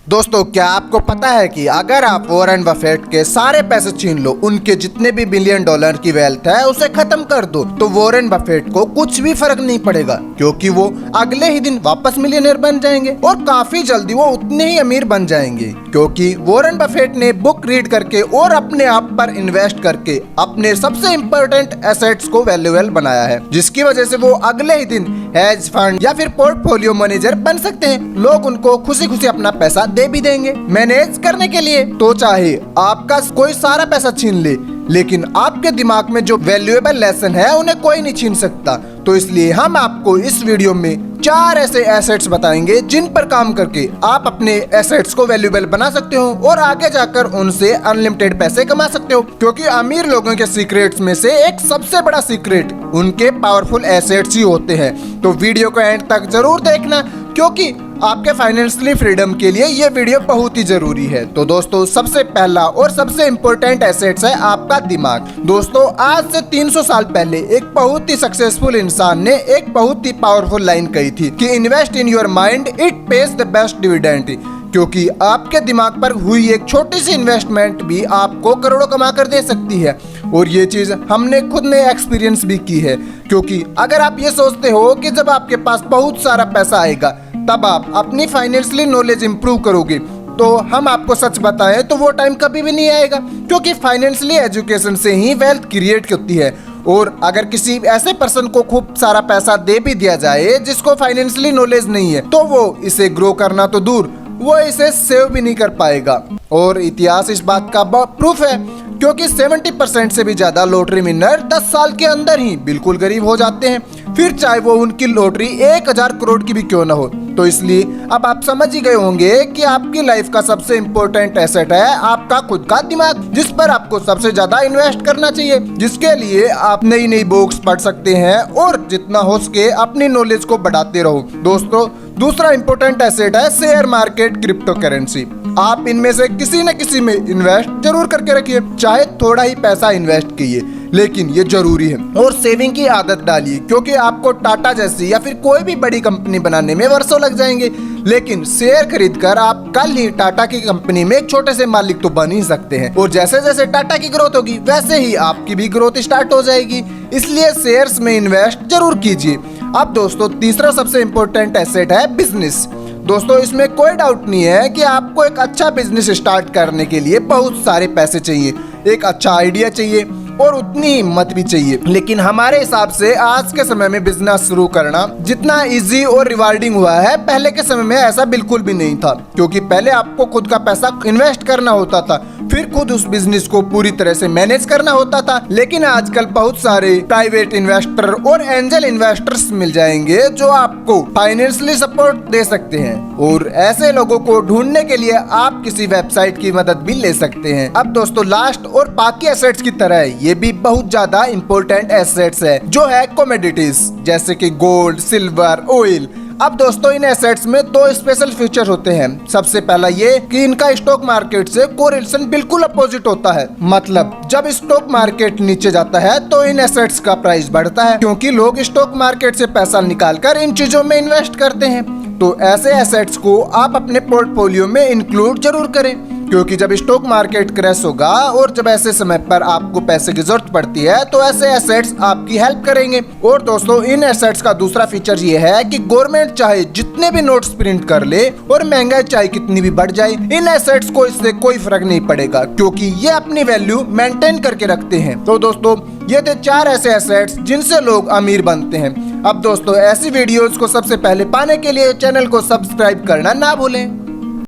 दोस्तों, क्या आपको पता है कि अगर आप वॉरेन बफेट के सारे पैसे छीन लो, उनके जितने भी बिलियन डॉलर की वेल्थ है उसे खत्म कर दो, तो वॉरेन बफेट को कुछ भी फर्क नहीं पड़ेगा, क्योंकि वो अगले ही दिन वापस मिलियनेयर बन जाएंगे और काफी जल्दी वो उतने ही अमीर बन जाएंगे, क्योंकि वॉरेन बफेट ने बुक रीड करके और अपने आप पर इन्वेस्ट करके अपने सबसे इम्पोर्टेंट एसेट्स को वैल्यूएबल बनाया है, जिसकी वजह से वो अगले ही दिन हेज फंड या फिर पोर्टफोलियो मैनेजर बन सकते हैं। लोग उनको खुशी खुशी अपना पैसा दे भी देंगे मैनेज करने के लिए। तो चाहे आपका कोई सारा पैसा छीन ले, लेकिन आपके दिमाग में जो वैल्यूएबल लेसन है उन्हें कोई नहीं छीन सकता। तो इसलिए हम आपको इस वीडियो में 4 ऐसे एसेट्स बताएंगे जिन पर काम करके आप अपने एसेट्स को वैल्यूएबल बना सकते हो और आगे जाकर उनसे अनलिमिटेड पैसे कमा सकते हो, क्योंकि अमीर लोगों के सीक्रेट्स में से एक सबसे बड़ा सीक्रेट उनके पावरफुल एसेट्स ही होते हैं। तो वीडियो को एंड तक जरूर देखना, क्योंकि आपके फाइनेंशियली फ्रीडम के लिए ये वीडियो बहुत ही जरूरी है। तो दोस्तों, सबसे पहला और सबसे इम्पोर्टेंट एसेट्स है आपका दिमाग। दोस्तों, आज से 300 साल पहले एक बहुत ही सक्सेसफुल इंसान ने एक बहुत ही पावरफुल लाइन कही थी कि invest in your mind, it pays the best dividend. क्योंकि आपके दिमाग पर हुई एक छोटी सी इन्वेस्टमेंट भी आपको करोड़ों कमा कर दे सकती है, और ये चीज हमने खुद में एक्सपीरियंस भी की है। क्योंकि अगर आप ये सोचते हो कि जब आपके पास बहुत सारा पैसा आएगा तब आप अपनी फाइनेंशियली नॉलेज इंप्रूव करोगे, तो हम आपको सच बताएं तो वो टाइम कभी भी नहीं आएगा, क्योंकि फाइनेंशियली एजुकेशन से ही वेल्थ क्रिएट होती है। और अगर किसी ऐसे पर्सन को खूब सारा पैसा दे भी दिया जाए जिसको फाइनेंशियली नॉलेज नहीं है, तो वो इसे ग्रो करना तो दूर, वो इसे सेव भी नहीं कर पाएगा। और इतिहास इस बात का प्रूफ है, क्योंकि 70% से भी ज्यादा लॉटरी विनर 10 साल के अंदर ही बिल्कुल गरीब हो जाते हैं, फिर चाहे वो उनकी लॉटरी 1000 करोड़ की भी क्यों ना हो। तो इसलिए अब आप समझ ही गए होंगे कि आपकी लाइफ का सबसे इम्पोर्टेंट एसेट है आपका खुद का दिमाग, जिस पर आपको सबसे ज्यादा इन्वेस्ट करना चाहिए, जिसके लिए आप नई नई बुक्स पढ़ सकते हैं और जितना हो सके अपनी नॉलेज को बढ़ाते रहो। दोस्तों, दूसरा इम्पोर्टेंट एसेट है शेयर मार्केट, क्रिप्टो करेंसी। आप इनमें से किसी न किसी में इन्वेस्ट जरूर करके रखिए, चाहे थोड़ा ही पैसा इन्वेस्ट कीजिए, लेकिन ये जरूरी है। और सेविंग की आदत डालिए, क्योंकि आपको टाटा जैसी या फिर कोई भी बड़ी कंपनी बनाने में वर्षों लग जाएंगे, लेकिन शेयर खरीदकर आप कल ही टाटा की कंपनी में एक छोटे से मालिक तो बन ही सकते हैं। और जैसे जैसे टाटा की ग्रोथ होगी वैसे ही आपकी भी ग्रोथ स्टार्ट हो जाएगी। इसलिए शेयर्स में इन्वेस्ट जरूर कीजिए। अब दोस्तों, तीसरा सबसे इम्पोर्टेंट एसेट है बिजनेस। दोस्तों, इसमें कोई डाउट नहीं है कि आपको एक अच्छा बिजनेस स्टार्ट करने के लिए बहुत सारे पैसे चाहिए, एक अच्छा आइडिया चाहिए और उतनी हिम्मत भी चाहिए। लेकिन हमारे हिसाब से आज के समय में बिजनेस शुरू करना जितना इजी और रिवार्डिंग हुआ है, पहले के समय में ऐसा बिल्कुल भी नहीं था। क्योंकि पहले आपको खुद का पैसा इन्वेस्ट करना होता था, फिर खुद उस बिजनेस को पूरी तरह से मैनेज करना होता था। लेकिन आजकल बहुत सारे प्राइवेट इन्वेस्टर और एंजल इन्वेस्टर्स मिल जाएंगे जो आपको फाइनेंशियली सपोर्ट दे सकते हैं, और ऐसे लोगों को ढूंढने के लिए आप किसी वेबसाइट की मदद भी ले सकते हैं। अब दोस्तों, लास्ट और बाकी एसेट्स की तरह ये भी बहुत ज्यादा इंपॉर्टेंट एसेट्स है, जो है कमोडिटीज, जैसे कि गोल्ड, सिल्वर, ऑयल। अब दोस्तों, इन एसेट्स में 2 स्पेशल फीचर होते हैं। सबसे पहला ये कि इनका स्टॉक मार्केट से कोरिलेशन बिल्कुल अपोजिट होता है। मतलब जब स्टॉक मार्केट नीचे जाता है तो इन एसेट्स का प्राइस बढ़ता है, क्योंकि लोग स्टॉक मार्केट से पैसा निकालकर इन चीजों में इन्वेस्ट करते हैं। तो ऐसे एसेट्स को आप अपने पोर्टफोलियो में इंक्लूड जरूर करें, क्योंकि जब स्टॉक मार्केट क्रैश होगा और जब ऐसे समय पर आपको पैसे की जरूरत पड़ती है तो ऐसे एसेट्स आपकी हेल्प करेंगे। और दोस्तों, इन एसेट्स का दूसरा फीचर ये है कि गवर्नमेंट चाहे जितने भी नोट्स प्रिंट कर ले और महंगाई चाहे कितनी भी बढ़ जाए, इन एसेट्स को इससे कोई फर्क नहीं पड़ेगा, क्योंकि ये अपनी वैल्यू मेंटेन करके रखते हैं। तो दोस्तों, ये थे 4 ऐसे एसेट्स जिनसे लोग अमीर बनते हैं। अब दोस्तों, ऐसी वीडियोस को सबसे पहले पाने के लिए चैनल को सब्सक्राइब करना ना भूलें।